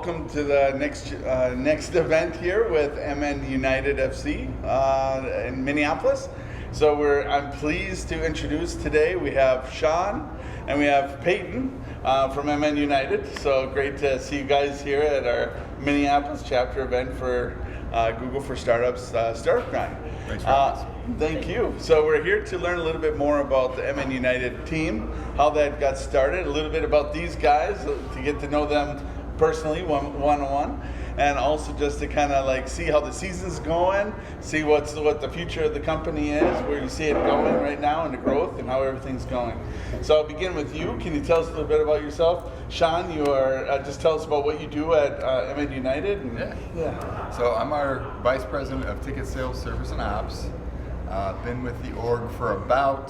welcome to the next event here with MN United FC in Minneapolis. So I'm pleased to introduce today. We have Sean and we have Peyton from MN United. So great to see you guys here at our Minneapolis chapter event for Google for Startups Startup Grind. Thanks for having us. Thank you. So we're here to learn a little bit more about the MN United team, how that got started, a little bit about these guys, to get to know them personally, one-on-one, and also just to kind of like see how the season's going, see what the future of the company is, where you see it going right now, and the growth, and how everything's going. So I'll begin with you. Can you tell us a little bit about yourself? Sean, you are, just tell us about what you do at MN United. Yeah. So I'm our Vice President of Ticket Sales, Service, and Ops. Been with the org for about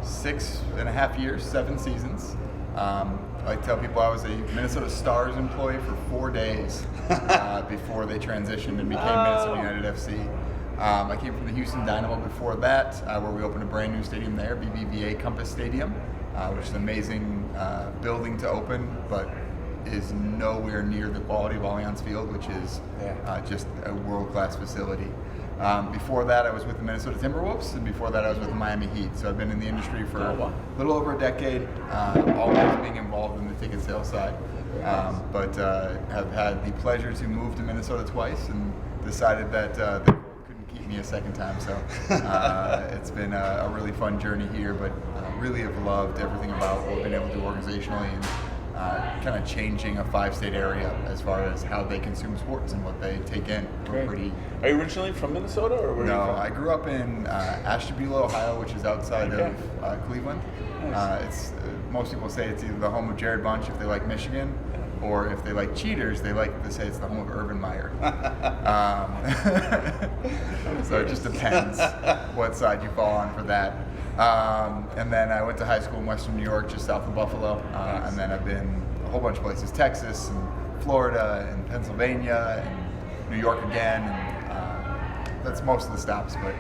6.5 years, 7 seasons. I like to tell people I was a Minnesota Stars employee for 4 days before they transitioned and became Minnesota United FC. I came from the Houston Dynamo before that, where we opened a brand new stadium there, BBVA Compass Stadium, which is an amazing building to open, but is nowhere near the quality of Allianz Field, which is just a world-class facility. Before that, I was with the Minnesota Timberwolves, and before that, I was with the Miami Heat. So I've been in the industry for a little over a decade, always being involved in the ticket sales side. But have had the pleasure to move to Minnesota twice, and decided that the court couldn't keep me a second time. So it's been a really fun journey here, but really have loved everything about what we've been able to do organizationally, and kind of changing a 5-state area as far as how they consume sports and what they take in. Are you originally from Minnesota, or where No, are you from? I grew up in Ashtabula, Ohio, which is outside of Cleveland. Nice. It's most people say it's either the home of Jared Bunch if they like Michigan, or if they like cheaters, they like to say it's the home of Urban Meyer. So it just depends what side you fall on for that. And then I went to high school in Western New York, just south of Buffalo. And then I've been a whole bunch of places, Texas and Florida and Pennsylvania and New York again. And that's most of the stops, but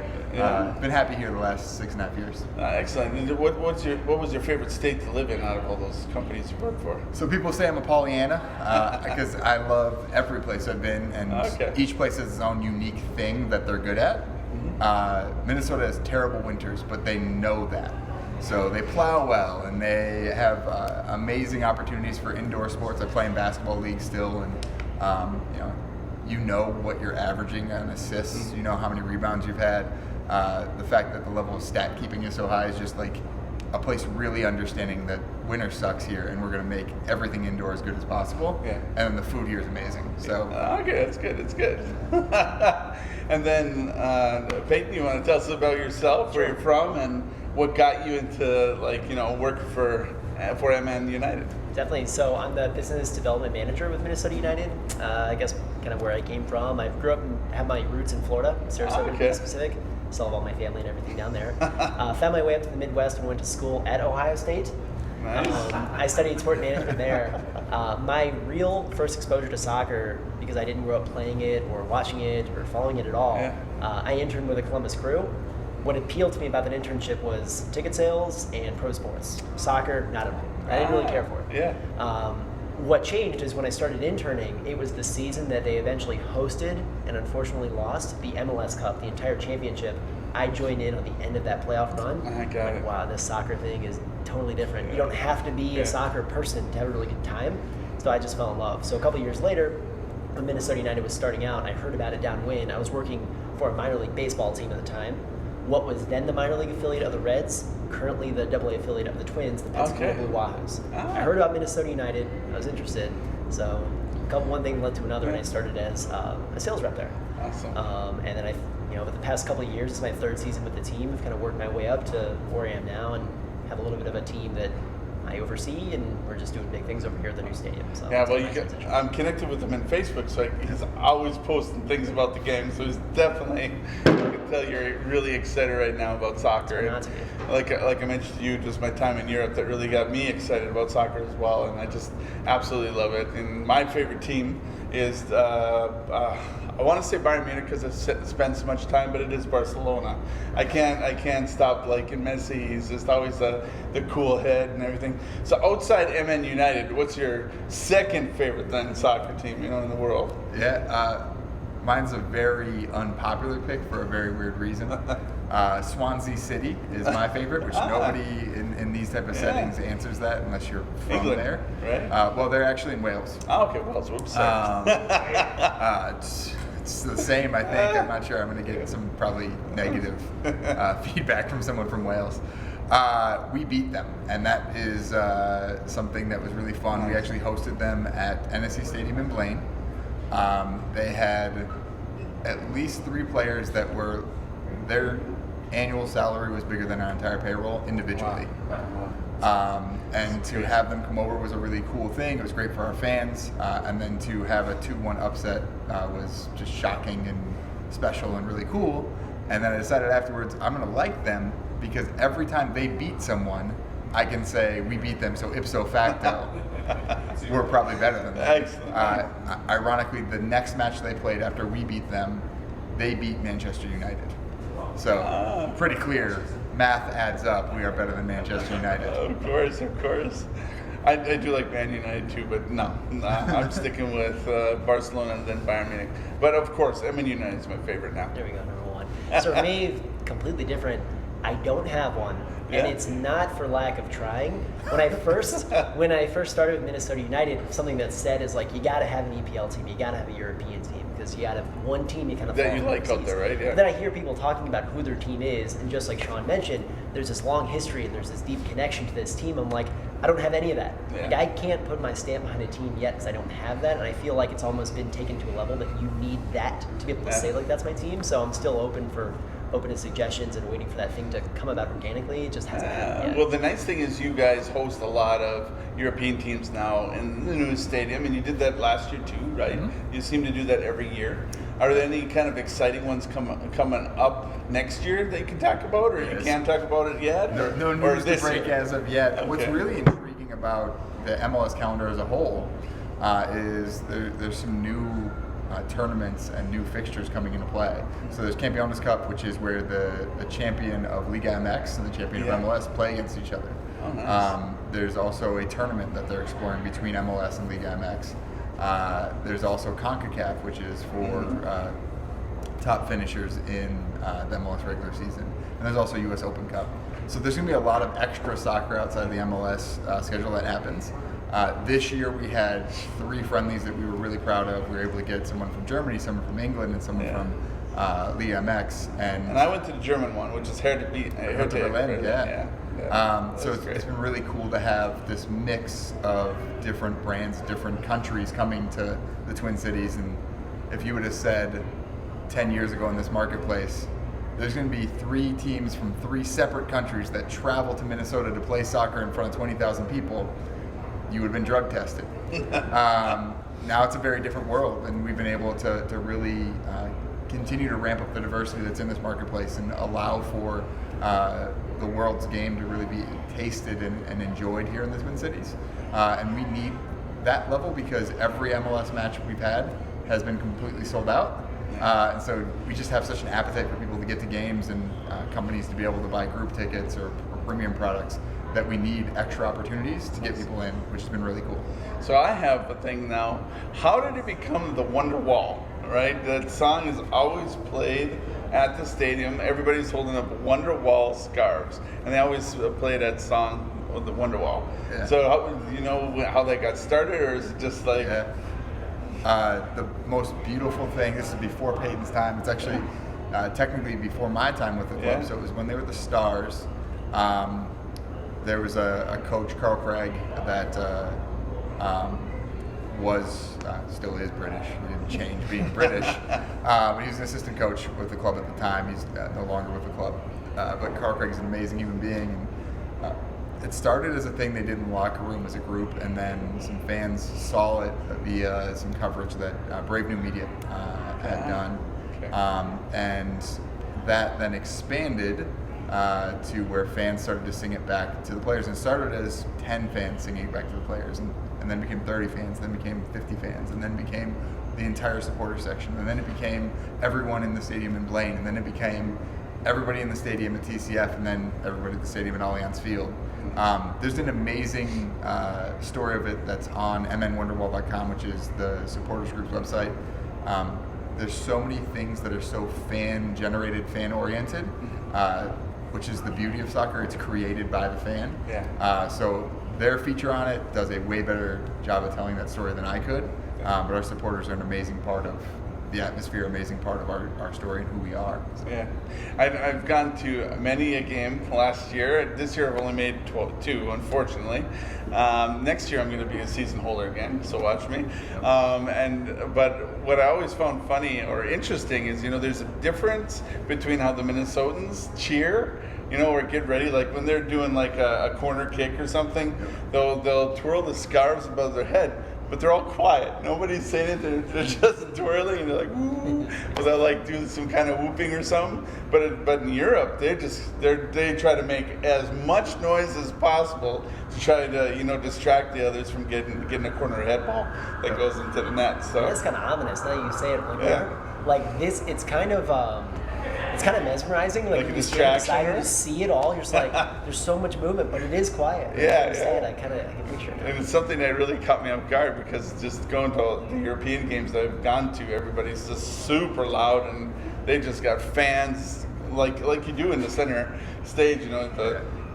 been happy here the last 6.5 years. Excellent. And what was your favorite state to live in out of all those companies you worked for? So people say I'm a Pollyanna because I love every place I've been, and each place has its own unique thing that they're good at. Minnesota has terrible winters, but they know that. So they plow well, and they have amazing opportunities for indoor sports. I play in basketball league still, and you know what you're averaging on assists. You know how many rebounds you've had. The fact that the level of stat keeping is so high is just like a place really understanding that winter sucks here, and we're going to make everything indoor as good as possible. And then the food here is amazing. So okay, that's good. It's good. And then Peyton, you want to tell us about yourself, where you're from, and what got you into work for MN United? Definitely. So I'm the business development manager with Minnesota United. I guess kind of where I came from. I grew up and have my roots in Florida, Sarasota to be specific. Still have all my family and everything down there. Found my way up to the Midwest and went to school at Ohio State. Nice. I studied sport management there. My real first exposure to soccer, because I didn't grow up playing it or watching it or following it at all, I interned with the Columbus Crew. What appealed to me about that internship was ticket sales and pro sports. Soccer, not at all. I didn't really care for it. What changed is when I started interning, it was the season that they eventually hosted and unfortunately lost the MLS Cup, the entire championship. I joined in on the end of that playoff run. Wow, this soccer thing is totally different. You don't have to be a soccer person to have a really good time. So I just fell in love. So a couple years later, when Minnesota United was starting out, I heard about it downwind. I was working for a minor league baseball team at the time. What was then the minor league affiliate of the Reds, currently the AA affiliate of the Twins, the Pensacola Blue Wahoos. I heard about Minnesota United. I was interested. So one thing led to another, and I started as a sales rep there. Awesome. And then over the past couple of years, it's my 3rd season with the team. I've kind of worked my way up to where I am now, and have a little bit of a team that I oversee, and we're just doing big things over here at the new stadium. So I'm connected with him on Facebook, so he's always posting things about the game. So he's definitely, I can tell you're really excited right now about soccer. Not to be. Like I mentioned to you, just my time in Europe that really got me excited about soccer as well, and I just absolutely love it. And my favorite team is I want to say Bayern Munich because I've spent so much time, but it is Barcelona. I can't stop liking Messi. He's just always the cool head and everything. So outside MN United, what's your second favorite then soccer team in the world? Yeah, mine's a very unpopular pick for a very weird reason. Swansea City is my favorite, which nobody in these type of settings answers that unless you're from England, there. right? Well, they're actually in Wales. Oh, okay, Wales. Whoops. It's the same, I think. I'm not sure. I'm going to get some probably negative feedback from someone from Wales. We beat them, and that is something that was really fun. We actually hosted them at NSC Stadium in Blaine. They had at least 3 players that were their annual salary was bigger than our entire payroll individually. And to have them come over was a really cool thing. It was great for our fans, and then to have a 2-1 upset was just shocking and special and really cool. And then I decided afterwards I'm going to like them because every time they beat someone, I can say we beat them, so ipso facto, we're probably better than them. Excellent. Ironically, the next match they played after we beat them, they beat Manchester United. So pretty clear, math adds up. We are better than Manchester United. Of course. I do like Man United too, but no, I'm sticking with Barcelona and then Bayern Munich. But of course, MN United is my favorite now. There we go, number 1. So for me, completely different. I don't have one, and it's not for lack of trying. When I first started with Minnesota United, something that's said is like you got to have an EPL team, you got to have a European team because you got to have one team you kind of that you like out there, right? Yeah. But then I hear people talking about who their team is, and just like Sean mentioned, there's this long history and there's this deep connection to this team. I'm like, I don't have any of that. Yeah. Like, I can't put my stamp behind a team yet because I don't have that, and I feel like it's almost been taken to a level that you need that to be able to say like that's my team. So I'm still open to suggestions and waiting for that thing to come about organically. It just hasn't happened yet. Well, the nice thing is you guys host a lot of European teams now in the new stadium, and you did that last year too, right? Mm-hmm. You seem to do that every year. Are there any kind of exciting ones coming up next year that you can talk about, or you can't talk about it yet? No news to break as of yet. Okay. What's really intriguing about the MLS calendar as a whole is there's some new tournaments and new fixtures coming into play. So there's Campeones Cup, which is where the champion of Liga MX and the champion of MLS play against each other. Oh, nice. There's also a tournament that they're exploring between MLS and Liga MX. There's also CONCACAF, which is for top finishers in the MLS regular season. And there's also US Open Cup. So there's going to be a lot of extra soccer outside the MLS schedule that happens. This year we had 3 friendlies that we were really proud of. We were able to get someone from Germany, someone from England, and someone from Liga MX. And I went to the German one, which is hard to beat. Hard to Berlin, so it's been really cool to have this mix of different brands, different countries coming to the Twin Cities. And if you would have said 10 years ago in this marketplace, there's going to be 3 teams from 3 separate countries that travel to Minnesota to play soccer in front of 20,000 people, you would have been drug tested. Now it's a very different world, and we've been able to really continue to ramp up the diversity that's in this marketplace and allow for the world's game to really be tasted and enjoyed here in the Twin Cities. And we need that level because every MLS match we've had has been completely sold out. And so we just have such an appetite for people to get to games and companies to be able to buy group tickets or premium products that we need extra opportunities to get people in, which has been really cool. So I have a thing now. How did it become the Wonder Wall, right? That song is always played at the stadium. Everybody's holding up Wonder Wall scarves, and they always play that song with the Wonder Wall. Yeah. So do you know how that got started, or is it just like... The most beautiful thing, this is before Peyton's time, it's actually technically before my time with the club, so it was when they were the Stars. There was a coach, Carl Craig, that still is British. He didn't change being British. But he was an assistant coach with the club at the time. He's no longer with the club. But Carl Craig is an amazing human being. It started as a thing they did in the locker room as a group, and then some fans saw it via some coverage that Brave New Media had done. And that then expanded to where fans started to sing it back to the players. And it started as 10 fans singing it back to the players, and then became 30 fans, then became 50 fans, and then became the entire supporter section, and then it became everyone in the stadium in Blaine, and then it became everybody in the stadium at TCF, and then everybody at the stadium at Allianz Field. There's an amazing story of it that's on mnwonderwall.com, which is the supporters group's website. There's so many things that are so fan-generated, fan-oriented, which is the beauty of soccer. It's created by the fan. Yeah. So their feature on it does a way better job of telling that story than I could. But our supporters are an amazing part of the atmosphere, amazing part of our story and who we are. So. Yeah, I've gone to many a game last year. This year I've only made 2, unfortunately. Next year I'm going to be a season holder again, so watch me. But what I always found funny or interesting is, there's a difference between how the Minnesotans cheer, or get ready, like when they're doing like a corner kick or something, they'll twirl the scarves above their head. But they're all quiet. Nobody's saying it. They're just twirling, and they're like, "Woo!" Or they'll like do some kind of whooping or something. But in Europe, they try to make as much noise as possible to try to distract the others from getting a corner head ball that goes into the net. So that's kind of ominous. Now you say it like this. It's kind of mesmerizing. Like a you stand beside distraction. you see it all. You're just like, there's so much movement, but it is quiet. Yeah, Say it, I can picture it. And it's something that really caught me off guard, because just going to the European games that I've gone to, everybody's just super loud, and they just got fans like you do in the center stage.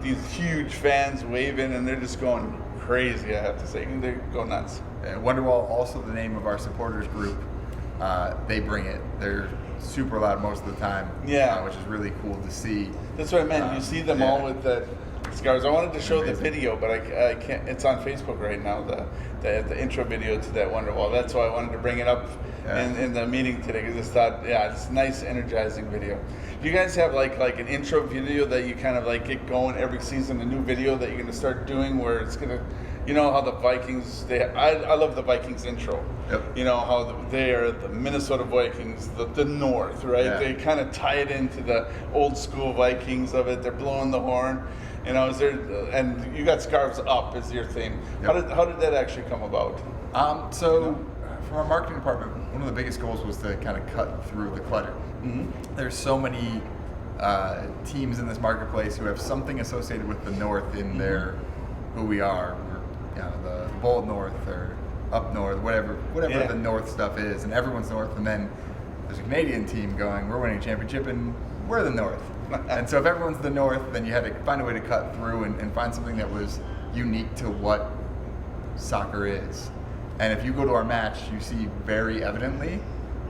These huge fans waving, and they're just going crazy. I have to say, they go nuts. Wonderwall, also the name of our supporters group. They bring it. They're super loud most of the time, which is really cool to see. That's what I meant. You see them all with the scarves. I wanted to show the video, but I can't. It's on Facebook right now, the intro video to that Wonderwall. That's why I wanted to bring it up in the meeting today, because I thought, it's a nice, energizing video. Do you guys have like an intro video that you kind of like get going every season, a new video that you're going to start doing, where it's going to, how the Vikings, I love the Vikings intro. Yep. How they are the Minnesota Vikings, the North, right? Yeah. They kind of tie it into the old school Vikings of it. They're blowing the horn. Is there, and you got scarves up is your theme. Yep. How did that actually come about? From our marketing department, one of the biggest goals was to kind of cut through the clutter. Mm-hmm. There's so many teams in this marketplace who have something associated with the North in their who we are. The Bold North or Up North, whatever the North stuff is, and everyone's North. And then there's a Canadian team going, we're winning a championship, and we're the North. And so if everyone's the North, then you had to find a way to cut through and find something that was unique to what soccer is. And if you go to our match, you see very evidently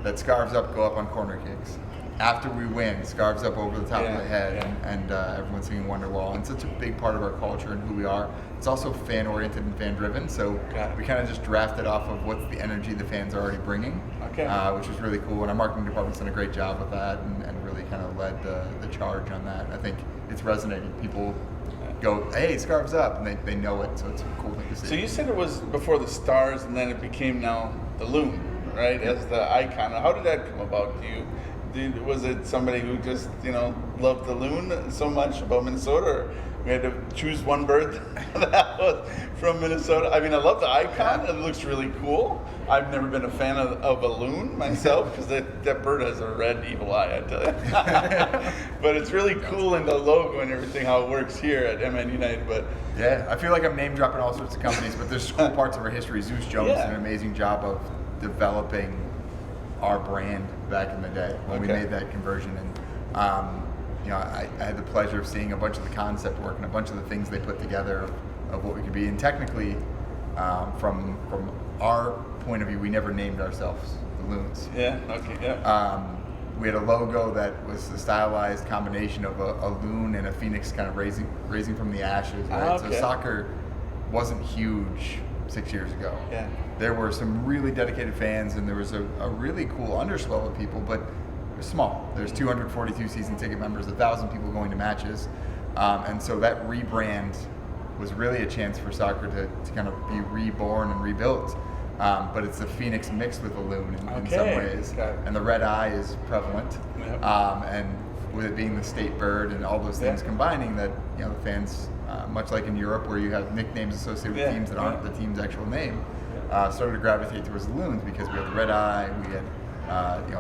that scarves up go up on corner kicks. After we win, scarves up over the top of the head, and everyone's singing Wonderwall. And such a big part of our culture and who we are. It's also fan-oriented and fan-driven, so we kind of just drafted off of what's the energy the fans are already bringing, which was really cool. And our marketing department's done a great job with that, and really kind of led the charge on that. I think it's resonating. People go, hey, scarves up, and they know it, so it's a cool thing to see. So you said it was before the Stars, and then it became now the Loon, right, as the icon. How did that come about? Was it somebody who just, loved the Loon so much about Minnesota, or we had to choose one bird that was from Minnesota? I mean, I love the icon. It looks really cool. I've never been a fan of a Loon myself, because that bird has a red evil eye, I tell you. But it's really cool in the logo and everything, how it works here at MN United. But I feel like I'm name dropping all sorts of companies, but there's cool parts of our history. Zeus Jones did an amazing job of developing our brand back in the day when we made that conversion. And I had the pleasure of seeing a bunch of the concept work and a bunch of the things they put together of what we could be. And technically, from our point of view, we never named ourselves the Loons. We had a logo that was a stylized combination of a loon and a phoenix kind of raising from the ashes. Right? So soccer wasn't huge 6 years ago. There were some really dedicated fans, and there was a really cool underswell of people, but it was small. There's 242 season ticket members, 1,000 people going to matches, and so that rebrand was really a chance for soccer to kind of be reborn and rebuilt. But it's a phoenix mixed with a loon in some ways, and the red eye is prevalent. And with it being the state bird and all those things combining, that the fans, much like in Europe where you have nicknames associated with teams that aren't the team's actual name, started to gravitate towards the loons because we had the red eye, we had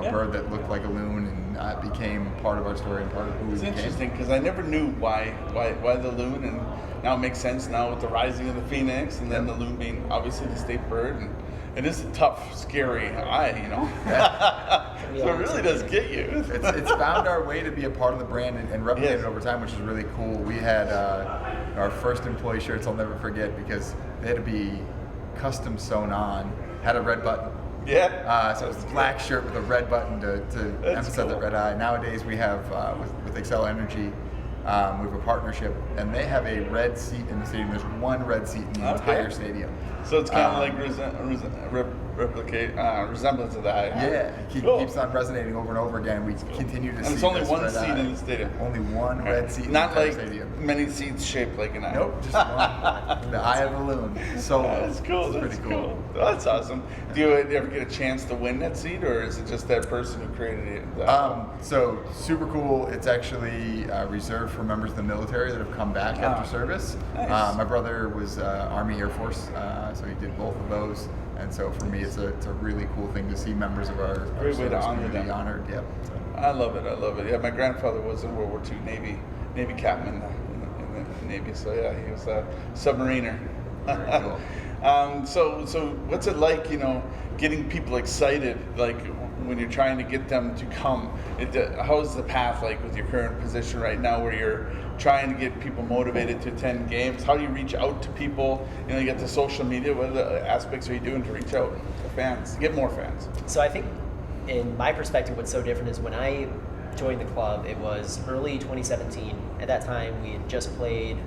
a bird that looked like a loon, and it became part of our story and part of who we became. It's interesting because I never knew why the loon, and now it makes sense now with the rising of the phoenix, and then the loon being obviously the state bird, and it is a tough, scary eye, So it really does get you. It's found our way to be a part of the brand and replicate it over time, which is really cool. We had our first employee shirts, I'll never forget, because they had to be custom sewn on, had a red button. So it was a black shirt with a red button to emphasize that red eye. Nowadays we have, with Excel Energy, we have a partnership, and they have a red seat in the stadium. There's one red seat in the entire stadium. So it's kind of like resemblance of the eye. It keeps on resonating over and over again. We continue to see. And it's only this one red seat eye. in the stadium. Only one red seat in Not the entire like stadium. many seats shaped like an eye. Nope, just one. The eye of the loon. So that's cool. That's pretty cool. That's awesome. Do you ever get a chance to win that seat, or is it just that person who created it? So super cool. It's actually reserved for members of the military that have come back after service. Nice. My brother was Army Air Force, so he did both of those. And so for me, it's a really cool thing to see members of our Great way to honor community them. honored. Yep. I love it. Yeah, my grandfather was in World War II Navy captain in the Navy. So yeah, he was a submariner. Very cool. So what's it like, getting people excited, like when you're trying to get them to come? How's the path like with your current position right now, where you're trying to get people motivated to attend games? How do you reach out to people? You get the social media. What other aspects are you doing to reach out to fans, to get more fans? So I think, in my perspective, what's so different is when I joined the club, it was early 2017. At that time, we had just played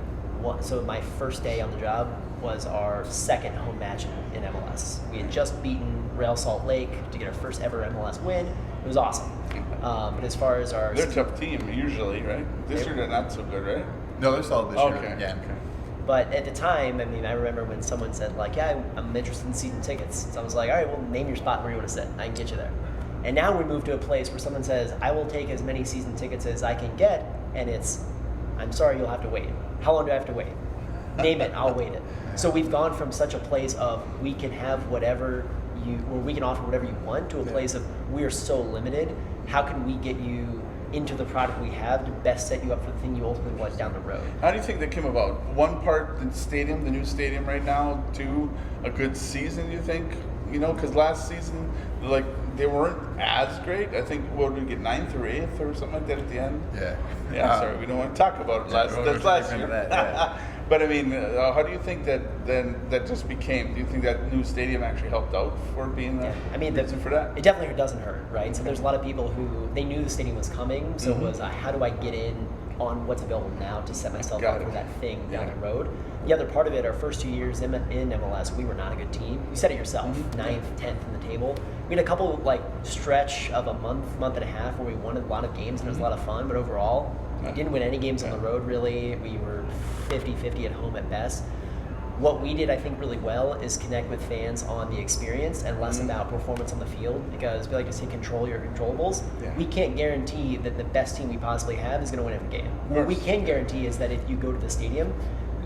so my first day on the job was our second home match in MLS. We had just beaten Real Salt Lake to get our first ever MLS win. It was awesome. But as far as our... They're a tough team, usually, right? This year they're not so good, right? No, they're solid this year. Okay. Yeah. But at the time, I remember when someone said, like, I'm interested in season tickets. So I was like, all right, well, name your spot where you want to sit. I can get you there. And now we move to a place where someone says, I will take as many season tickets as I can get, and it's, I'm sorry, you'll have to wait. How long do I have to wait? Name it, I'll wait it. So we've gone from such a place of we can have whatever or we can offer whatever you want, to a place of we are so limited. How can we get you into the product we have to best set you up for the thing you ultimately want down the road? How do you think that came about? One part, the stadium, the new stadium right now. Two, a good season, you think? Because last season, like, they weren't as great. I think, what did we get, 9th or 8th or something like that at the end? Yeah. Sorry, we don't want to talk about it. That's last year. But I mean, how do you think that just became? Do you think that new stadium actually helped out for being the reason for that? It definitely doesn't hurt, right? So there's a lot of people who they knew the stadium was coming, so it was how do I get in on what's available now to set myself up for that thing down the road. The other part of it, our first 2 years in MLS, we were not a good team. You said it yourself, 9th, 10th in the table. We had a couple stretch of a month and a half where we won a lot of games and it was a lot of fun, but overall, we didn't win any games on the road really. We were 50-50 at home at best. What we did, I think, really well is connect with fans on the experience and less about performance on the field, because we like to say control your controllables. We can't guarantee that the best team we possibly have is going to win every game. What we can guarantee is that if you go to the stadium,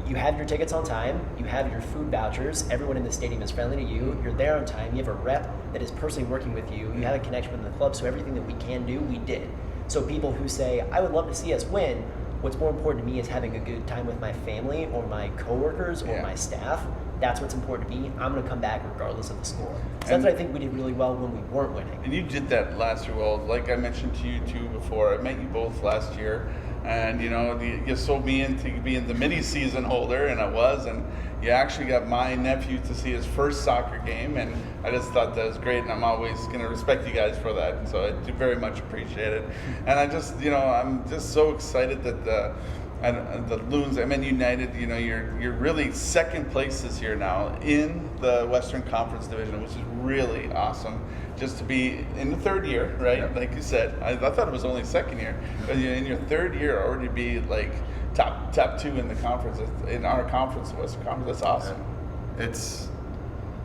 you have your tickets on time, you have your food vouchers, everyone in the stadium is friendly to you, you're there on time, you have a rep that is personally working with you, you have a connection with the club, so everything that we can do, we did. So people who say, I would love to see us win, what's more important to me is having a good time with my family or my coworkers or my staff. That's what's important to me. I'm going to come back regardless of the score. So that's what I think we did really well when we weren't winning. And you did that last year well. Like I mentioned to you too before, I met you both last year. And you sold me into being the mini season holder, and I was, and you actually got my nephew to see his first soccer game, and I just thought that was great, and I'm always going to respect you guys for that, so I do very much appreciate it. And I just, I'm just so excited that the Loons, United, you're really second place this year now in the Western Conference Division, which is really awesome. Just to be in the third year, right? Yep. Like you said, I thought it was only second year, but in your third year already be like top two in the conference, in our conference, the Western Conference. That's awesome. It's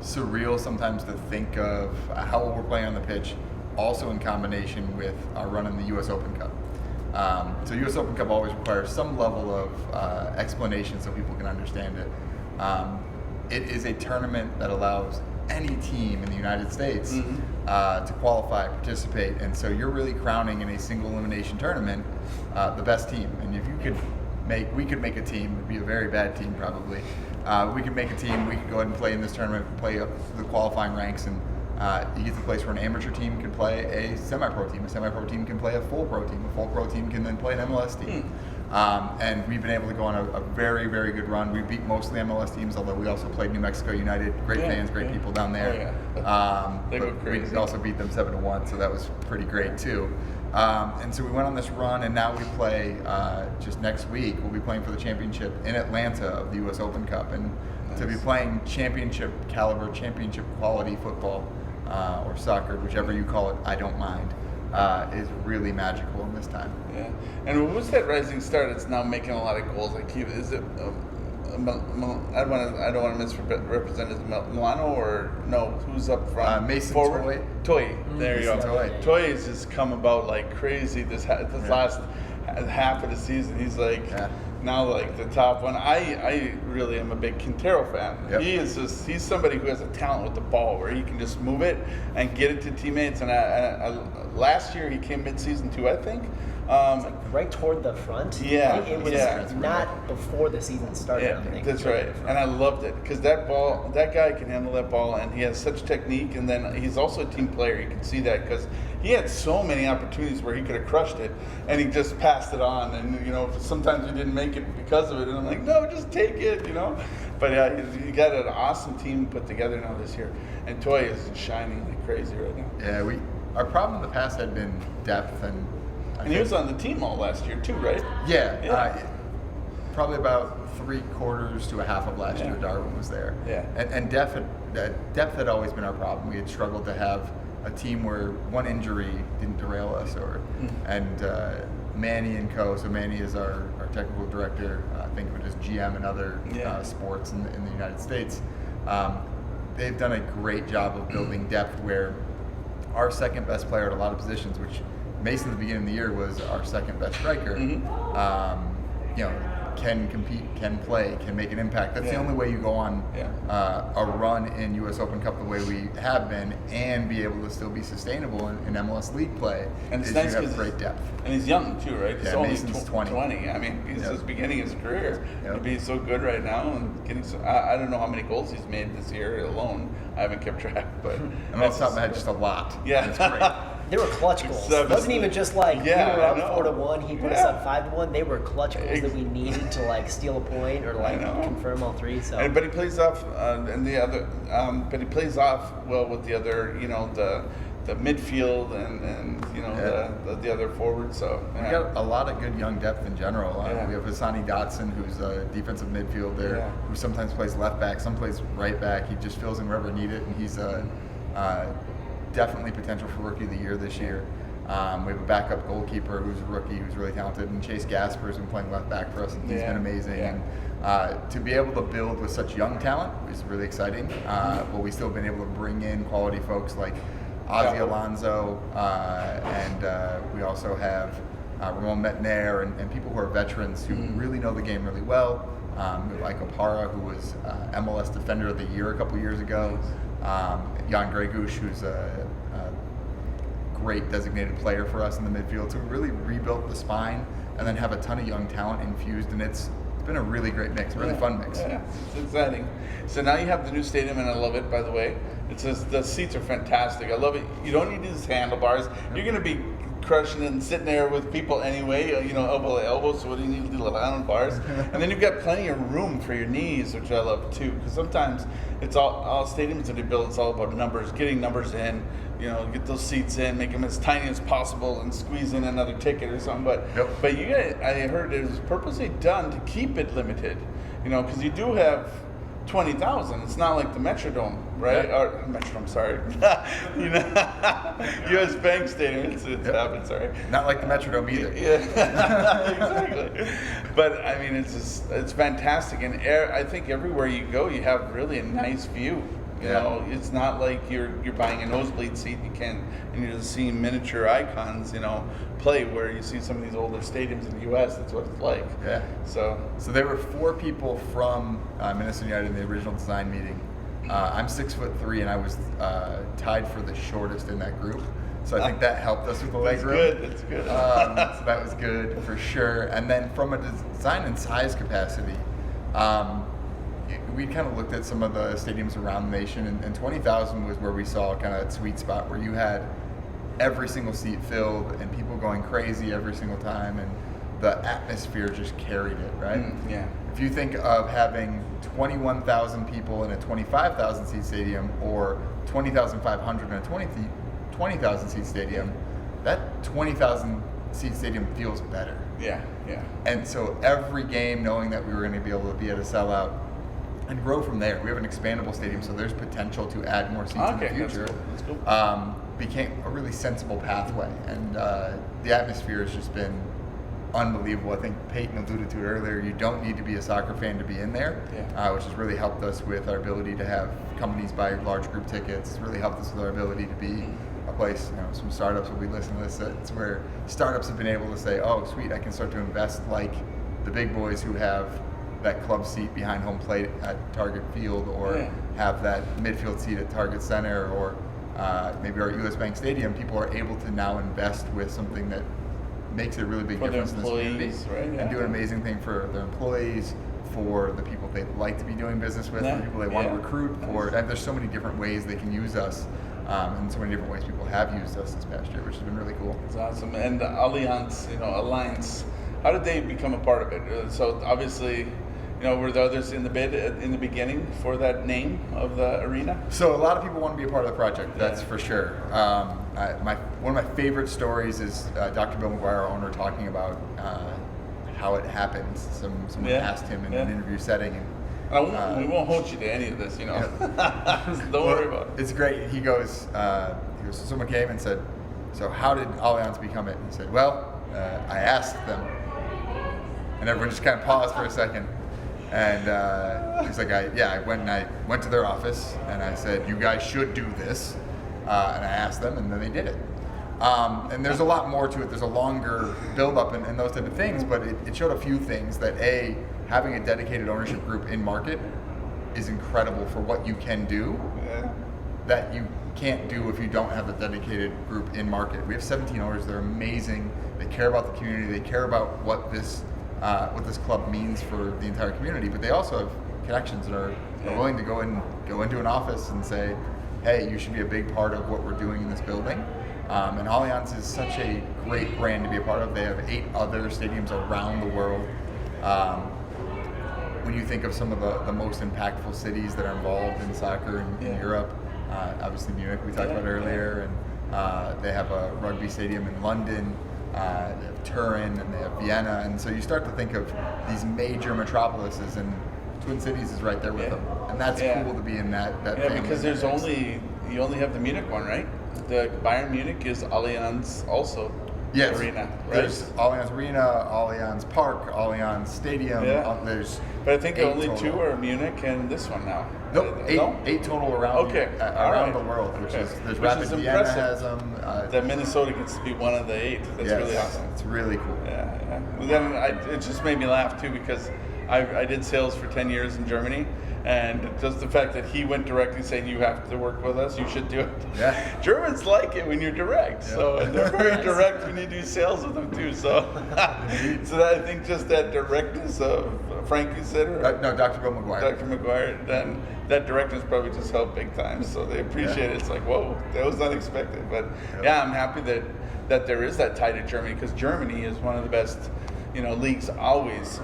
surreal sometimes to think of how we're playing on the pitch, also in combination with our run in the U.S. Open Cup. So U.S. Open Cup always requires some level of explanation so people can understand it. It is a tournament that allows any team in the United States to qualify, participate, and so you're really crowning in a single elimination tournament the best team. And if you could we could make a team. It'd be a very bad team probably. We could make a team. We could go ahead and play in this tournament, play up the qualifying ranks, and you get to the place where an amateur team can play a semi-pro team. A semi-pro team can play a full pro team. A full pro team can then play an MLS team. And we've been able to go on a very, very good run. We beat mostly MLS teams, although we also played New Mexico United. Great fans, great people down there. They go crazy. We also beat them 7-1, so that was pretty great too. And so we went on this run, and now we play just next week. We'll be playing for the championship in Atlanta of the U.S. Open Cup, and to be playing championship caliber, championship quality football or soccer, whichever you call it, I don't mind. Is really magical in this time. Yeah, and who's that rising star that's now making a lot of goals? Is it? I don't want to misrepresent. Is it Milano or no? Who's up front? Mason forward. Toy. There you go. Toy. Toy has just come about like crazy this last half of the season. He's like now like the top one. I really am a big Quintero fan. Yep. He's somebody who has a talent with the ball where he can just move it and get it to teammates. And last year he came mid-season too, I think. Right toward the front. Yeah, it was not before the season started. Yeah, that's right. And I loved it because that guy can handle that ball, and he has such technique. And then he's also a team player. You can see that because he had so many opportunities where he could have crushed it, and he just passed it on. And sometimes he didn't make it because of it. And I'm like, no, just take it, But yeah, he got an awesome team put together now this year, and Toy is shining like crazy right now. Yeah, our problem in the past had been depth and. And he was on the team all last year too, right? Yeah. Probably about 3/4 to a half of last year, Darwin was there. Yeah. And depth had always been our problem. We had struggled to have a team where one injury didn't derail us, and Manny and co. So Manny is our technical director. Think of it as GM and other sports in the United States. They've done a great job of building depth where our second best player at a lot of positions, which Mason at the beginning of the year was our second best striker. Can compete, can play, can make an impact. That's the only way you go on a run in U.S. Open Cup the way we have been, and be able to still be sustainable in MLS League play. And it's nice nice you have great depth. And he's young too, right? He's only Mason's 20. I mean, he's just beginning his career to be so good right now and getting. I don't know how many goals he's made this year alone. I haven't kept track, but and off the top of my head, just a lot. Yeah, it's great. They were clutch goals. It wasn't even just like we were up 4-1, he put us up 5-1. They were clutch goals that we needed to steal a point or confirm all three. So, but he plays off but he plays off well with the other, the midfield and the other forwards. So we've got a lot of good young depth in general. We have Hassani Dotson, who's a defensive midfielder who sometimes plays left back, some plays right back. He just fills in wherever needed, and he's definitely potential for Rookie of the Year this year. We have a backup goalkeeper who's a rookie who's really talented, and Chase Gasper's been playing left back for us, and he's been amazing. And to be able to build with such young talent is really exciting. But we've still been able to bring in quality folks like Ozzy Alonso, and we also have Ramon Metner and people who are veterans who really know the game really well. We have Ike Opara, who was MLS Defender of the Year a couple years ago. Jan Gregory, who's a great designated player for us in the midfield. So we really rebuilt the spine and then have a ton of young talent infused, and it's been a really great mix, really fun mix. Yeah, it's exciting. So now you have the new stadium, and I love it, by the way. The seats are fantastic. I love it. You don't need these handlebars. You're going to be crushing and sitting there with people anyway, elbow to elbow, so what do you need to do, handlebars? And then you've got plenty of room for your knees, which I love too, because sometimes it's all stadiums that they build, it's all about numbers, getting numbers in, get those seats in, make them as tiny as possible, and squeeze in another ticket or something. But you guys, I heard it was purposely done to keep it limited, because you do have 20,000. It's not like the Metrodome, right? Yeah. Or Metrodome, sorry. U.S. Bank Stadium. It's happened, sorry. Not like the Metrodome either. Yeah, exactly. But I mean, it's fantastic, and I think everywhere you go, you have really a nice view. You know, it's not like you're buying a nosebleed seat. You can't, and you're just seeing miniature icons, play where you see some of these older stadiums in the U.S. That's what it's like. Yeah. So there were 4 people from Minnesota United in the original design meeting. I'm 6'3", and I was tied for the shortest in that group. So I think that helped us with the leg room. That's good. So that was good for sure. And then from a design and size capacity, we kind of looked at some of the stadiums around the nation, and 20,000 was where we saw kind of that sweet spot where you had every single seat filled and people going crazy every single time, and the atmosphere just carried it, right? Yeah. If you think of having 21,000 people in a 25,000 seat stadium, or 20,500 in a 20,000 seat stadium, that 20,000 seat stadium feels better. Yeah. And so every game, knowing that we were going to be able to be at a sellout and grow from there. We have an expandable stadium, so there's potential to add more seats in the future. That's cool. Became a really sensible pathway, and the atmosphere has just been unbelievable. I think Peyton alluded to it earlier. You don't need to be a soccer fan to be in there, which has really helped us with our ability to have companies buy large group tickets. It's really helped us with our ability to be a place, some startups will be listening to this, it's where startups have been able to say, oh, sweet, I can start to invest like the big boys who have that club seat behind home plate at Target Field, or have that midfield seat at Target Center, or maybe our US Bank Stadium. People are able to now invest with something that makes a really big difference in this community, and do an amazing thing for their employees, for the people they like to be doing business with, for the people they want to recruit, and there's so many different ways they can use us, and so many different ways people have used us this past year, which has been really cool. It's awesome. And Allianz, Alliance, how did they become a part of it? So obviously, were the others in the bid in the beginning for that name of the arena? So a lot of people want to be a part of the project, that's for sure. One of my favorite stories is Dr. Bill McGuire, our owner, talking about how it happened. Someone asked him in an interview setting. And, we won't hold you to any of this, Don't worry about it. It's great. He goes, someone came and said, so how did Allianz become it? And he said, well, I asked them. And everyone just kind of paused for a second. And he's like, I went to their office and I said, you guys should do this. And I asked them, and then they did it. And there's a lot more to it. There's a longer build-up and those type of things, but it showed a few things. That having a dedicated ownership group in market is incredible for what you can do, that you can't do if you don't have a dedicated group in market. We have 17 owners. They're amazing. They care about the community. They care about what this club means for the entire community, but they also have connections and are willing to go into an office and say, hey, you should be a big part of what we're doing in this building. And Allianz is such a great brand to be a part of. They have 8 other stadiums around the world. When you think of some of the most impactful cities that are involved in soccer in Europe, obviously Munich we talked about earlier, and they have a rugby stadium in London. They have Turin, and they have Vienna, and so you start to think of these major metropolises, and Twin Cities is right there with them, and that's cool to be in that family. Because you only have the Munich one, right? The Bayern Munich is Allianz also. Yes. Arena, right? There's Allianz Arena, Allianz Park, Allianz Stadium. But I think only total. 2 are Munich and this one now. Nope, 8 total around the world, which is Rapid Vienna has them. That Minnesota gets to be one of the 8. That's really awesome. It's really cool. Yeah. Well, then it just made me laugh too, because I did sales for 10 years in Germany, and just the fact that he went directly saying, you have to work with us, you should do it. Yeah. Germans like it when you're direct, and they're very direct when you do sales with them too. So, I think just that directness of Frank, you said, or no, Dr. Bill McGuire. Dr. McGuire, then that directness probably just helped big time. So they appreciate it. It's like, whoa, that was unexpected. But I'm happy that there is that tie to Germany, because Germany is one of the best leagues always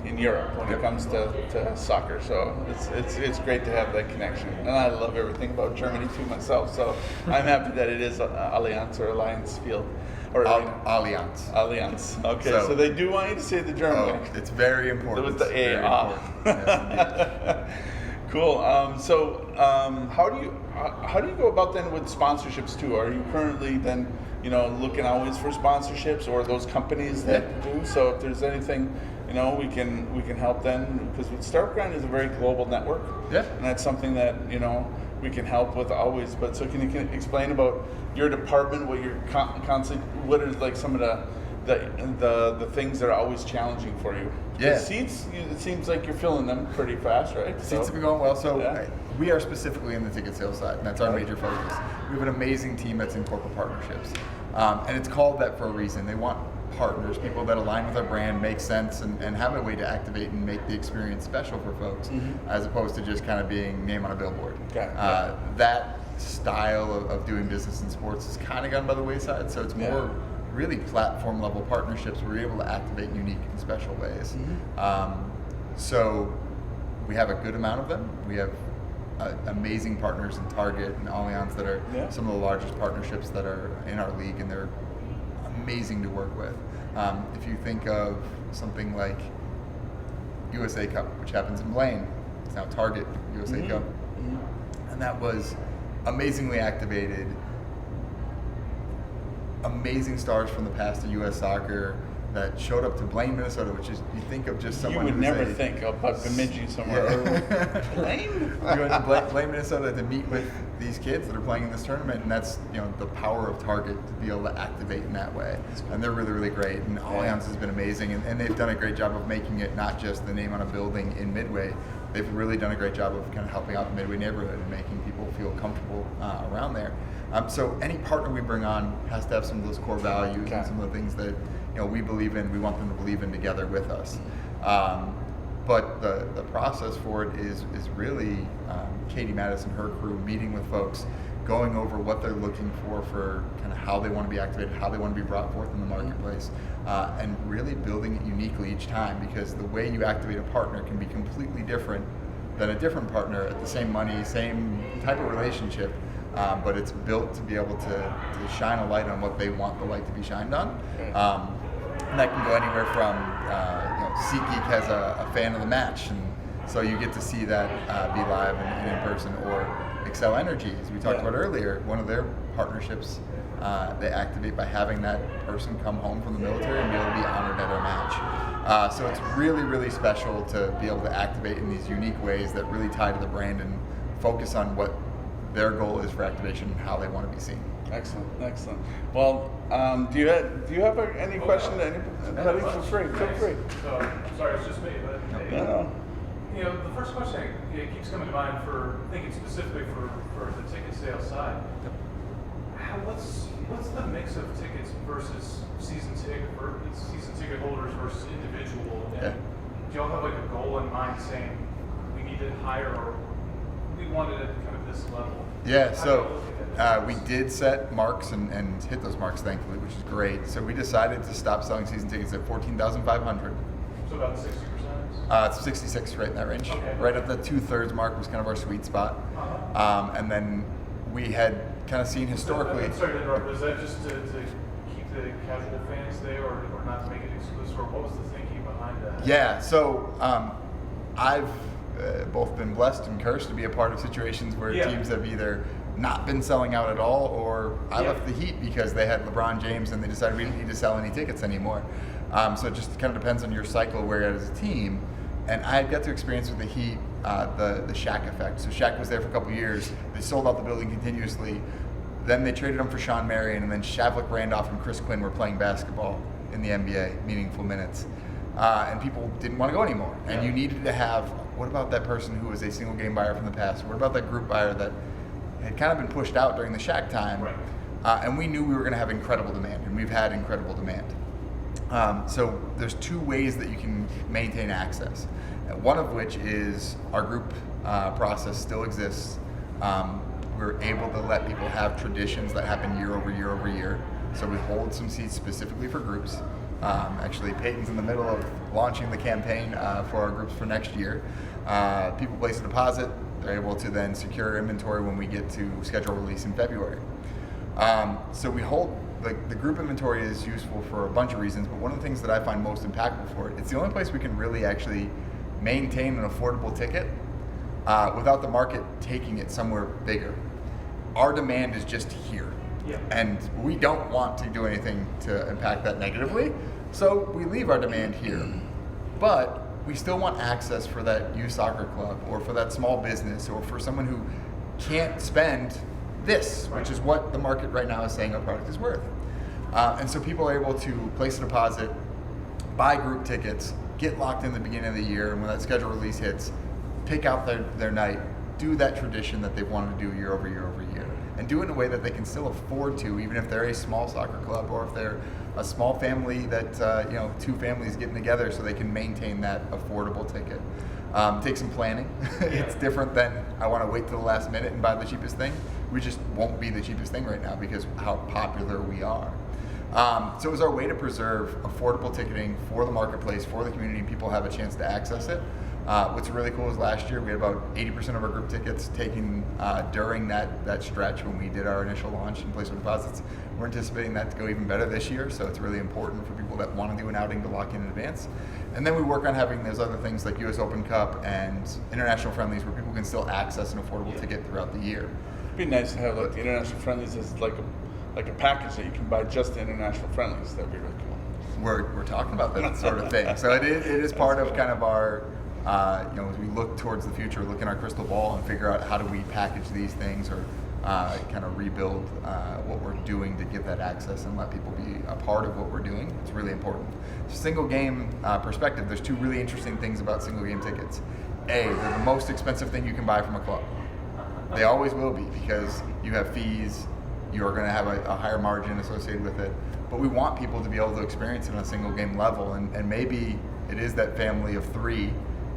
in Europe when it comes to soccer. So it's great to have that connection, and I love everything about Germany too myself. So I'm happy that it is Allianz or Alliance Field or Allianz. Allianz. Okay, so they do want you to say the German way. It's very important. With the A. Yes, cool. How do you go about then with sponsorships too? Are you currently then looking always for sponsorships or those companies that do. So if there's anything, we can help them, because Start Grind is a very global network. Yeah. And that's something that, we can help with always. But so can you explain about your department, what you're constantly, what are like some of the things that are always challenging for you? Yeah. The seats, it seems like you're filling them pretty fast, right? Seats have been going well. So we are specifically in the ticket sales side, and that's our major focus. We have an amazing team that's in corporate partnerships. And it's called that for a reason. They want partners, people that align with our brand, make sense, and have a way to activate and make the experience special for folks, as opposed to just kind of being name on a billboard. Okay. That style of doing business in sports has kind of gone by the wayside, so it's more really platform level partnerships where we're able to activate in unique and special ways. So we have a good amount of them. We have amazing partners in Target and Allianz that are some of the largest partnerships that are in our league, and they're amazing to work with. If you think of something like USA Cup, which happens in Blaine, it's now Target USA Cup, and that was amazingly activated. Amazing stars from the past of U.S. soccer that showed up to Blaine, Minnesota, which is, you think of just someone you would never think of Bemidji somewhere. Blaine? You went to Blaine, Minnesota to meet with these kids that are playing in this tournament, and that's the power of Target to be able to activate in that way. And they're really, really great. And Allianz has been amazing, and they've done a great job of making it not just the name on a building in Midway. They've really done a great job of kind of helping out the Midway neighborhood and making people feel comfortable around there. So any partner we bring on has to have some of those core values and some of the things that we believe in, we want them to believe in together with us. But the process for it is really Katie Mattis and her crew meeting with folks, going over what they're looking for kind of how they want to be activated, how they want to be brought forth in the marketplace, and really building it uniquely each time, because the way you activate a partner can be completely different than a different partner at the same money, same type of relationship. But it's built to be able to shine a light on what they want the light to be shined on. And that can go anywhere from, SeatGeek has a fan of the match, and so you get to see that be live and in person. Or Excel Energy, as we talked about earlier, one of their partnerships, they activate by having that person come home from the military and be able to be honored at our match. So it's really, really special to be able to activate in these unique ways that really tie to the brand and focus on what their goal is for activation and how they want to be seen. Excellent. Well, do you have any question? Anybody? Feel free. Sorry, it's just me. But No. The first question keeps coming to mind for thinking specifically for the ticket sales side. What's the mix of tickets versus season ticket holders versus individual? And do y'all have like a goal in mind saying we need it higher, or we want it at kind of this level? Yeah, so we did set marks and hit those marks, thankfully, which is great. So we decided to stop selling season tickets at 14,500. So about 60%? It's 66, right in that range. Okay. Right at the 2/3 mark was kind of our sweet spot. And then we had kind of seen historically. I'm sorry to interrupt, but is that just to keep the casual fans there, or not to make it exclusive, or what was the thinking behind that? Yeah, so I've both been blessed and cursed to be a part of situations where teams have either not been selling out at all, or I left the Heat because they had LeBron James and they decided we didn't need to sell any tickets anymore. So it just kind of depends on your cycle where you're at as a team. And I got to experience with the Heat the Shaq effect. So Shaq was there for a couple years. They sold out the building continuously. Then they traded him for Sean Marion, and then Shavlik Randolph and Chris Quinn were playing basketball in the NBA, meaningful minutes. And people didn't want to go anymore. And you needed to have, what about that person who was a single game buyer from the past? What about that group buyer that had kind of been pushed out during the Shaq time? Right. And we knew we were going to have incredible demand, and we've had incredible demand. So there's two ways that you can maintain access. One of which is our group process still exists. We're able to let people have traditions that happen year over year over year. So we hold some seats specifically for groups. Actually, Peyton's in the middle of launching the campaign for our groups for next year. People place a deposit. They're able to then secure inventory when we get to schedule release in February. So we hold, the group inventory is useful for a bunch of reasons, but one of the things that I find most impactful for it, it's the only place we can really actually maintain an affordable ticket without the market taking it somewhere bigger. Our demand is just here. Yeah. And we don't want to do anything to impact that negatively, so we leave our demand here. But we still want access for that youth soccer club or for that small business or for someone who can't spend this, which is what the market right now is saying our product is worth. And so people are able to place a deposit, buy group tickets, get locked in the beginning of the year, and when that schedule release hits, pick out their night, do that tradition that they've wanted to do year over year over year, and do it in a way that they can still afford to, even if they're a small soccer club or if they're a small family that, two families getting together so they can maintain that affordable ticket. Take some planning. It's different than I want to wait till the last minute and buy the cheapest thing. We just won't be the cheapest thing right now because how popular we are. So it was our way to preserve affordable ticketing for the marketplace, for the community, and people have a chance to access it. What's really cool is last year we had about 80% of our group tickets taken during that stretch when we did our initial launch and placement deposits. We're anticipating that to go even better this year, so it's really important for people that want to do an outing to lock in advance. And then we work on having those other things like US Open Cup and international friendlies where people can still access an affordable ticket throughout the year. It'd be nice to have like the international friendlies as like a package that you can buy just the international friendlies. That'd be really cool. We're talking about that sort of thing. So it is part of kind of our, as we look towards the future, look in our crystal ball and figure out how do we package these things or kind of rebuild what we're doing to give that access and let people be a part of what we're doing. It's really important. Single game perspective, there's two really interesting things about single game tickets. A, they're the most expensive thing you can buy from a club. They always will be because you have fees, you're going to have a higher margin associated with it. But we want people to be able to experience it on a single game level. And maybe it is that family of 3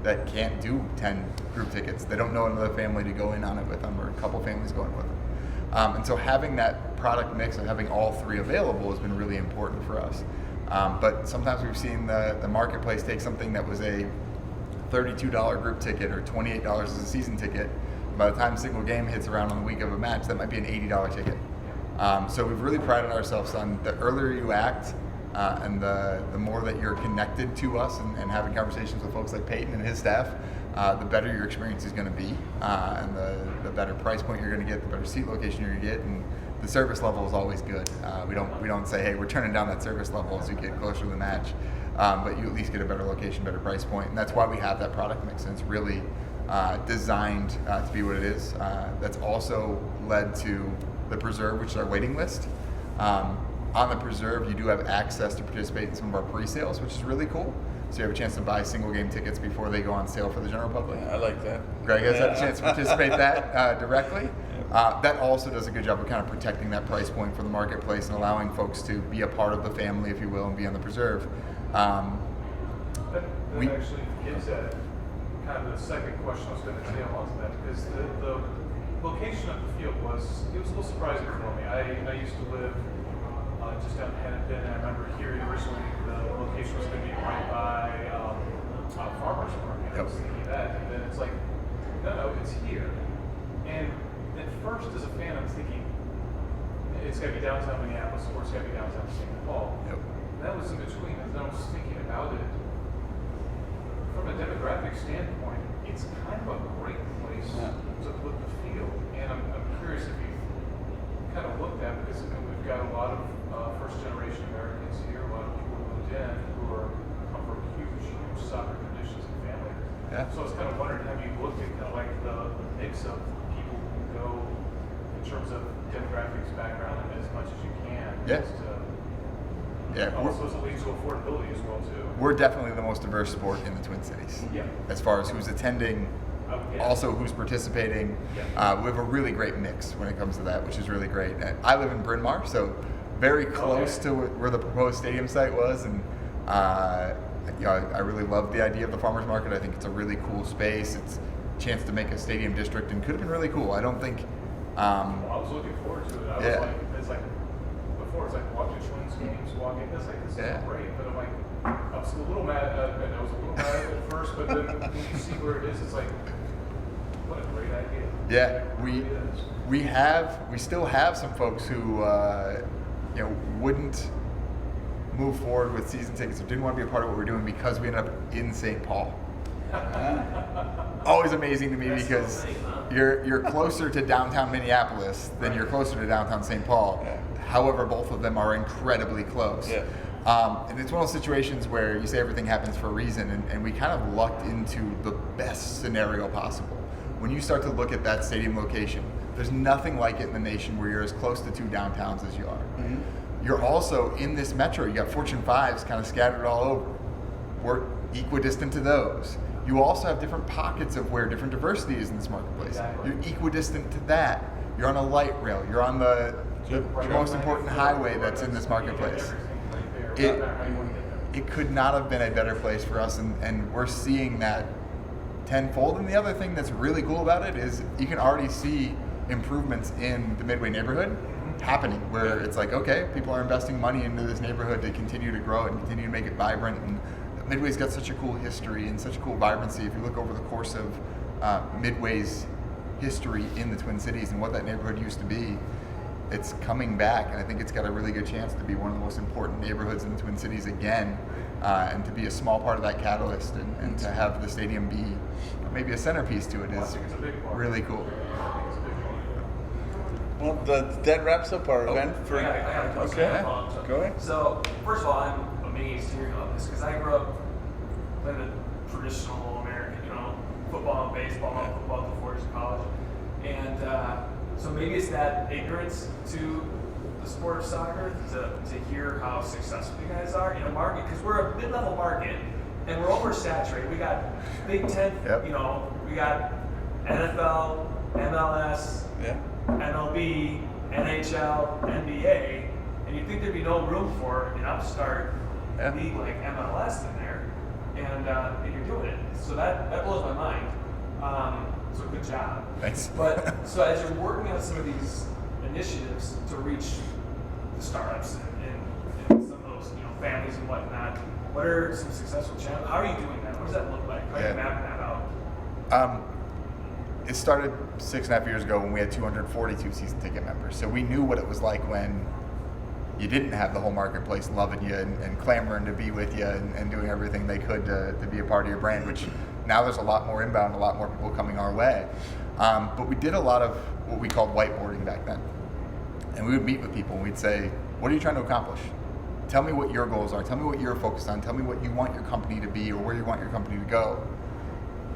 that can't do 10 group tickets. They don't know another family to go in on it with them or a couple families going with them. And so having that product mix and having all 3 available has been really important for us. But sometimes we've seen the marketplace take something that was a $32 group ticket or $28 as a season ticket. By the time single game hits around on the week of a match, that might be an $80 ticket. So we've really prided ourselves on the earlier you act and the more that you're connected to us and having conversations with folks like Peyton and his staff, the better your experience is going to be, and the better price point you're going to get, the better seat location you're going to get, and the service level is always good. We don't say, hey, we're turning down that service level as you get closer to the match, but you at least get a better location, better price point, and that's why we have that product mix, and it's really designed to be what it is. That's also led to the Preserve, which is our waiting list. On the Preserve, you do have access to participate in some of our pre-sales, which is really cool. So you have a chance to buy single game tickets before they go on sale for the general public. I like that. Greg has had a chance to participate that directly. That also does a good job of kind of protecting that price point for the marketplace and allowing folks to be a part of the family, if you will, and be on the Preserve. That actually gets at kind of the second question I was going to tail onto that, because the location of the field was a little surprising for me. I used to live just down in Hennepin, and I remember hearing originally the location was going to be right by a farmer's market. I was thinking that, and then it's like, no, it's here. And at first, as a fan, I was thinking, it's got to be downtown Minneapolis or it's got to be downtown St. Paul. Yep. And that was in between, and then I was thinking about it. From a demographic standpoint, it's kind of a great place to put the field. And I'm curious if you've kind of looked at, because we've got a lot of first-generation Americans here, a lot of people who moved in who come from huge soccer traditions and family. Yeah. So I was kind of wondering, have you looked at kind of like the mix of people who go in terms of demographics, background, and as much as you can? Yeah. Also, as it leads to affordability as well, too. We're definitely the most diverse sport in the Twin Cities. Yeah. As far as who's attending, also who's participating. Yeah. We have a really great mix when it comes to that, which is really great. And I live in Bryn Mawr, so very close to where the proposed stadium site was, and I really love the idea of the farmers market. I think it's a really cool space. It's a chance to make a stadium district, and could have been really cool. I don't think. I was looking forward to it. I was it's like before, it's like watching Twins games, walking. This is great, but I'm like, I was a little mad. I was a little mad at first, but then when you see where it is, it's like, what a great idea. Yeah, we still have some folks who wouldn't move forward with season tickets or didn't want to be a part of what we're doing because we ended up in St. Paul. always amazing to me because you're closer to downtown Minneapolis than you're closer to downtown St. Paul. Yeah. However, both of them are incredibly close. Yeah. And it's one of those situations where you say everything happens for a reason, and we kind of lucked into the best scenario possible. When you start to look at that stadium location, there's nothing like it in the nation where you're as close to two downtowns as you are. Mm-hmm. You're also in this metro, you got Fortune 5s kind of scattered all over. We're equidistant to those. You also have different pockets of where different diversity is in this marketplace. Exactly. You're equidistant to that. You're on a light rail. You're on the most important highway that's in this marketplace. It could not have been a better place for us, and we're seeing that tenfold. And the other thing that's really cool about it is you can already see improvements in the Midway neighborhood happening, where it's like, okay, people are investing money into this neighborhood to continue to grow it and continue to make it vibrant. And Midway's got such a cool history and such a cool vibrancy. If you look over the course of Midway's history in the Twin Cities and what that neighborhood used to be, it's coming back, and I think it's got a really good chance to be one of the most important neighborhoods in the Twin Cities again, and to be a small part of that catalyst, and to have the stadium be maybe a centerpiece to it is really cool. Well, that wraps up our event for. I got a question. Okay. Go ahead. So, first of all, I'm amazed hearing about this because I grew up playing the traditional American, football and baseball, football at the Forge College. And so maybe it's that ignorance to the sport of soccer to hear how successful you guys are in a market, because we're a mid-level market and we're oversaturated. We got Big Ten, we got NFL, MLS, MLB, NHL, NBA, and you'd think there'd be no room for an upstart league like MLS in there, and you're doing it. So that blows my mind. So good job. Thanks. But so as you're working on some of these initiatives to reach the startups and some of those families and whatnot, what are some successful channels? How are you doing that? What does that look like? How are you mapping that out? It started 6.5 years ago when we had 242 season ticket members. So we knew what it was like when you didn't have the whole marketplace loving you and clamoring to be with you and doing everything they could to be a part of your brand, which now there's a lot more inbound, a lot more people coming our way. But we did a lot of what we called whiteboarding back then. And we would meet with people and we'd say, what are you trying to accomplish? Tell me what your goals are. Tell me what you're focused on. Tell me what you want your company to be or where you want your company to go.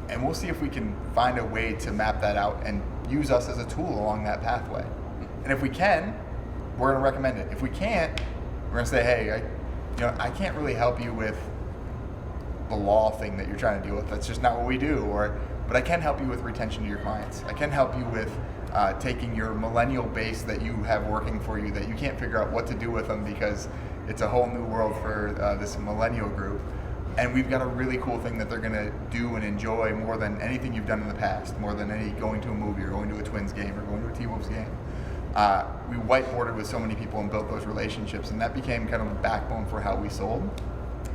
And we'll see if we can find a way to map that out and use us as a tool along that pathway. And if we can, we're going to recommend it. If we can't, we're going to say, hey, I can't really help you with the law thing that you're trying to deal with. That's just not what we do. But I can help you with retention to your clients. I can help you with taking your millennial base that you have working for you that you can't figure out what to do with them because it's a whole new world for this millennial group. And we've got a really cool thing that they're going to do and enjoy more than anything you've done in the past, more than any going to a movie or going to a Twins game or going to a T-Wolves game. We whiteboarded with so many people and built those relationships, and that became kind of a backbone for how we sold.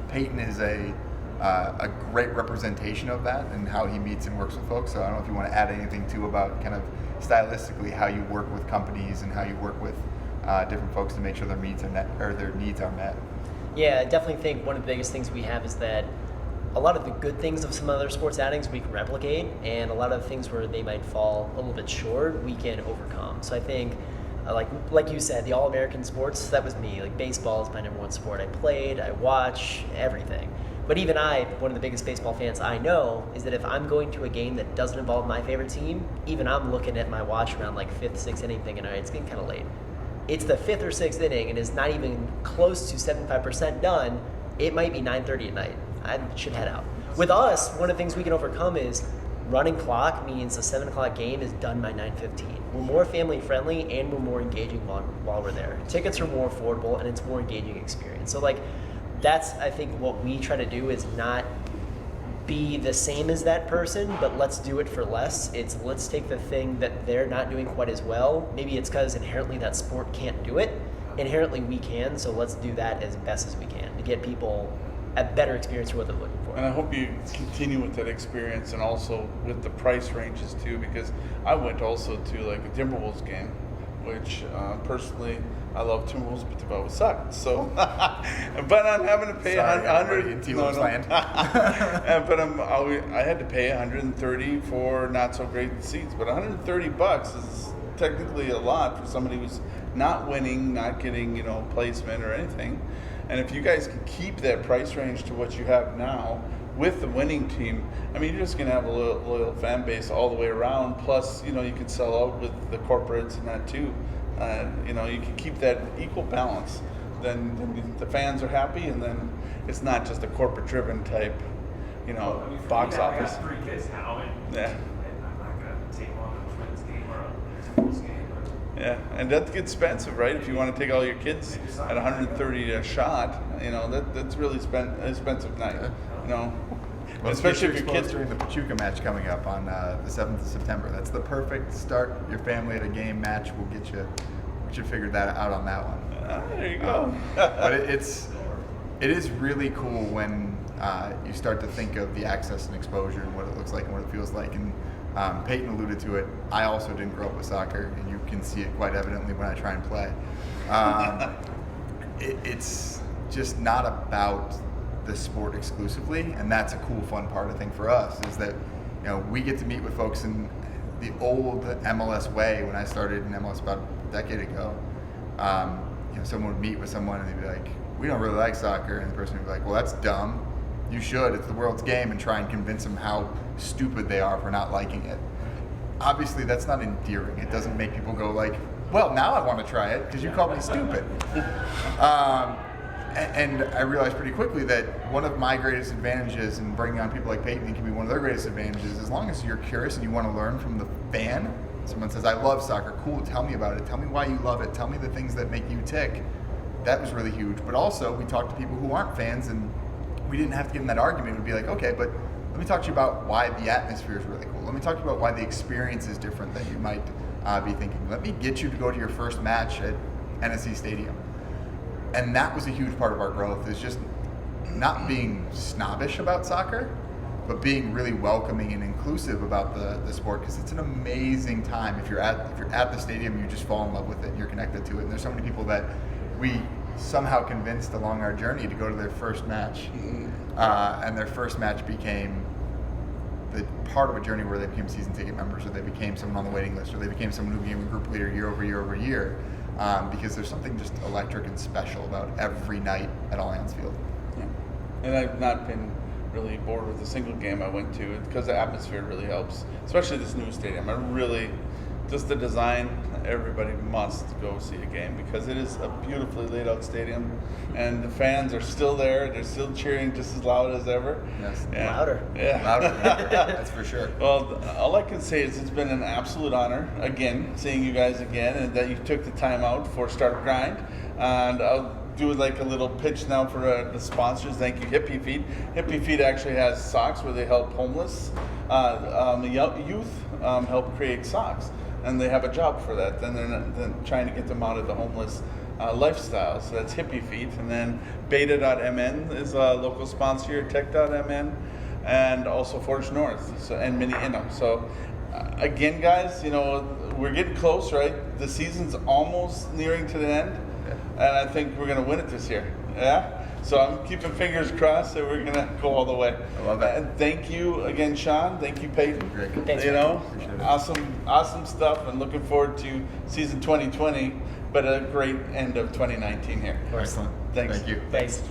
Peyton is a great representation of that and how he meets and works with folks. So I don't know if you want to add anything too about kind of stylistically how you work with companies and how you work with different folks to make sure their needs are met. Yeah, I definitely think one of the biggest things we have is that a lot of the good things of some other sports outings we can replicate, and a lot of the things where they might fall a little bit short, we can overcome. So I think, like you said, the All-American sports, that was me. Like baseball is my number one sport. I played, I watch, everything. But even one of the biggest baseball fans I know, is that if I'm going to a game that doesn't involve my favorite team, even I'm looking at my watch around like 5th, 6th inning thinking, all right, it's getting kind of late. It's the 5th or 6th inning and is not even close to 75% done, it might be 9:30 at night. I should head out. With us, one of the things we can overcome is running clock means a 7 o'clock game is done by 9:15. We're more family friendly and we're more engaging while we're there. Tickets are more affordable and it's more engaging experience. So that's, I think, what we try to do is not be the same as that person, but let's do it for less. Let's take the thing that they're not doing quite as well. Maybe it's because inherently that sport can't do it. Inherently we can, so let's do that as best as we can to get people a better experience for what they're looking for. And I hope you continue with that experience and also with the price ranges too, because I went also to like a Timberwolves game which personally I love tumbles, but they've always sucked. So, but I'm having to pay Sorry, everybody 100. in T-Wolves land. But I had to pay 130 for not so great seats. But $130 is technically a lot for somebody who's not winning, not getting placement or anything. And if you guys can keep that price range to what you have now with the winning team, I mean, you're just going to have a loyal fan base all the way around. Plus, you can sell out with the corporates and that too. You can keep that equal balance. Then the fans are happy, and then it's not just a corporate-driven type, box office. I got 3 kids now, and Yeah. I'm not gonna take them on a Twins game or a Bulls game. Yeah, and that gets expensive, right? If you want to take all your kids at 130 a shot, that's really expensive night. Well, Especially if your kids during the Pachuca match coming up on the 7th of September. That's the perfect start. Your family at a game match will get you figured that out on that one. There you go. But it is really cool when you start to think of the access and exposure and what it looks like and what it feels like. And Peyton alluded to it. I also didn't grow up with soccer, and you can see it quite evidently when I try and play. It's just not about the sport exclusively, and that's a cool, fun part, I think, for us, is that we get to meet with folks in the old MLS way. When I started in MLS about a decade ago, someone would meet with someone and they'd be like, "We don't really like soccer," and the person would be like, "Well, that's dumb. You should. It's the world's game," and try and convince them how stupid they are for not liking it. Obviously, that's not endearing. It doesn't make people go like, "Well, now I want to try it because you called me stupid." And I realized pretty quickly that one of my greatest advantages in bringing on people like Peyton, and can be one of their greatest advantages, as long as you're curious and you want to learn from the fan. Someone says, "I love soccer." Cool, tell me about it. Tell me why you love it. Tell me the things that make you tick. That was really huge. But also, we talked to people who aren't fans, and we didn't have to get in that argument. We'd be like, "Okay, but let me talk to you about why the atmosphere is really cool. Let me talk to you about why the experience is different than you might be thinking. Let me get you to go to your first match at NSC Stadium." And that was a huge part of our growth, is just not being snobbish about soccer, but being really welcoming and inclusive about the sport, because it's an amazing time. If you're at the stadium, you just fall in love with it and you're connected to it. And there's so many people that we somehow convinced along our journey to go to their first match. And their first match became the part of a journey where they became season ticket members, or they became someone on the waiting list, or they became someone who became a group leader year over year over year. Because there's something just electric and special about every night at Allianz Field. Yeah. And I've not been really bored with a single game I went to, because the atmosphere really helps, especially this new stadium. Just the design, everybody must go see a game, because it is a beautifully laid out stadium, and the fans are still there. They're still cheering just as loud as ever. Yes. Yeah. Louder. Yeah. Louder, that's for sure. Well, all I can say is it's been an absolute honor, again, seeing you guys again, and that you took the time out for Start Grind. And I'll do like a little pitch now for the sponsors. Thank you, Hippie Feet. Hippie Feet actually has socks where they help homeless youth help create socks. And they have a job for that. Then they're trying to get them out of the homeless lifestyle. So that's Hippie Feet. And then Beta.mn is a local sponsor here, Tech.mn, and also Forge North, and Minneapolis. So again, guys, we're getting close, right? The season's almost nearing to the end, and I think we're going to win it this year. Yeah? So I'm keeping fingers crossed that we're going to go all the way. I love that. And thank you again, Sean. Thank you, Peyton. Great. Thanks, Appreciate it. Awesome stuff, and looking forward to season 2020, but a great end of 2019 here. Excellent. Thanks. Thank you. Thanks.